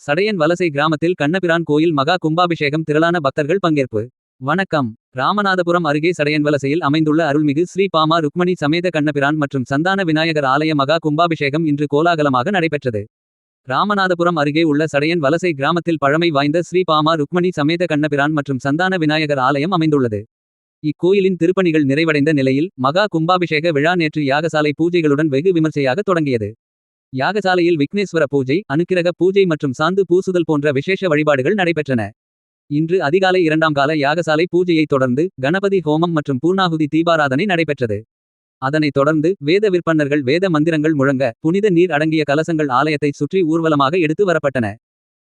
சடையன் வலசை கிராமத்தில் கண்ணபிரான் கோயில் மகா கும்பாபிஷேகம் திரளான பக்தர்கள் பங்கேற்பு. வணக்கம். ராமநாதபுரம் அருகே சடையன் வலசையில் அமைந்துள்ள அருள்மிகு ஸ்ரீ பாமா ருக்மணி சமேத கண்ணபிரான் மற்றும் சந்தான விநாயகர் ஆலய மகா கும்பாபிஷேகம் இன்று கோலாகலமாக நடைபெற்றது. ராமநாதபுரம் அருகே உள்ள சடையன் வலசை கிராமத்தில் பழமை வாய்ந்த ஸ்ரீ பாமா ருக்மணி சமேத கண்ணபிரான் மற்றும் சந்தான விநாயகர் ஆலயம் அமைந்துள்ளது. இக்கோயிலின் திருப்பணிகள் நிறைவடைந்த நிலையில் மகா கும்பாபிஷேக விழா நேற்று யாகசாலை பூஜைகளுடன் வெகு விமர்சையாக தொடங்கியது. யாகசாலையில் விக்னேஸ்வர பூஜை, அனுக்கிரக பூஜை மற்றும் சாந்து பூசுதல் போன்ற விசேஷ வழிபாடுகள் நடைபெற்றன. இன்று அதிகாலை 2ஆம் கால யாகசாலை பூஜையை தொடர்ந்து கணபதி ஹோமம் மற்றும் பூர்ணாகுதி தீபாராதனை நடைபெற்றது. அதனைத் தொடர்ந்து வேத விற்பன்னர்கள் வேத மந்திரங்கள் முழங்க புனித நீர் அடங்கிய கலசங்கள் ஆலயத்தை சுற்றி ஊர்வலமாக எடுத்து வரப்பட்டன.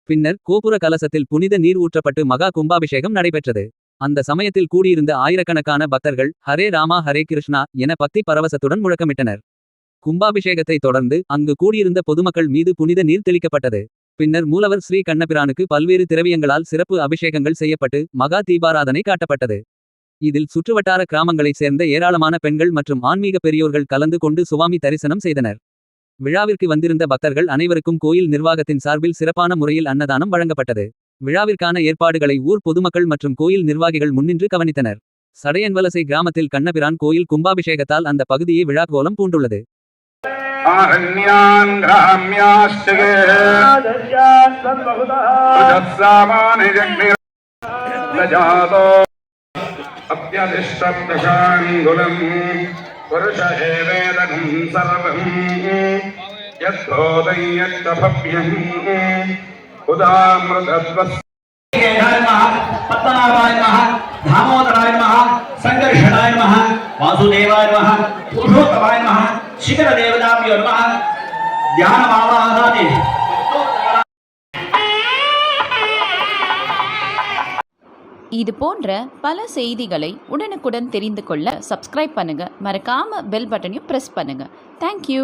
பின்னர் கோபுர கலசத்தில் புனித நீர் ஊற்றப்பட்டு மகா கும்பாபிஷேகம் நடைபெற்றது. அந்த சமயத்தில் கூடியிருந்த ஆயிரக்கணக்கான பக்தர்கள் ஹரே ராமா ஹரே கிருஷ்ணா என பக்தி பரவசத்துடன் முழக்கமிட்டனர். கும்பாபிஷேகத்தை தொடர்ந்து அங்கு கூடியிருந்த பொதுமக்கள் மீது புனித நீர் தெளிக்கப்பட்டது. பின்னர் மூலவர் ஸ்ரீ கண்ணபிரானுக்கு பல்வேறு திரவியங்களால் சிறப்பு அபிஷேகங்கள் செய்யப்பட்டு மகா தீபாராதனை காட்டப்பட்டது. இதில் சுற்றுவட்டார கிராமங்களைச் சேர்ந்த ஏராளமான பெண்கள் மற்றும் ஆன்மீக பெரியோர்கள் கலந்து கொண்டு சுவாமி தரிசனம் செய்தனர். விழாவிற்கு வந்திருந்த பக்தர்கள் அனைவருக்கும் கோயில் நிர்வாகத்தின் சார்பில் சிறப்பான முறையில் அன்னதானம் வழங்கப்பட்டது. விழாவிற்கான ஏற்பாடுகளை ஊர் பொதுமக்கள் மற்றும் கோயில் நிர்வாகிகள் முன்னின்று கவனித்தனர். சடையன் வலசை கிராமத்தில் கண்ணபிரான் கோயில் கும்பாபிஷேகத்தால் அந்த பகுதியை விழாக்கோலம் பூண்டுள்ளது. आरण्यान् ग्राम्याश्च अत्यधिष्टब्दशाङ्गुलम् पुरुष एवेदकं सर्वम् यद्भूतं यच्च भव्यम् उदामृतत्वस्य पद्मनाभाय नमः, दामोदराय नमः, संकर्षणाय नमः, वासुदेवाय नमः, पुरुषोत्तमाय नमः, शिखर देवताभ्यो नमः, ध्यानमावाहनादि இது போன்ற பல செய்திகளை உடனுக்குடன் தெரிந்து கொள்ள சப்ஸ்கிரைப் பண்ணுங்க. மறக்காம பெல் பட்டனையும் பிரஸ் பண்ணுங்க. தேங்க்யூ.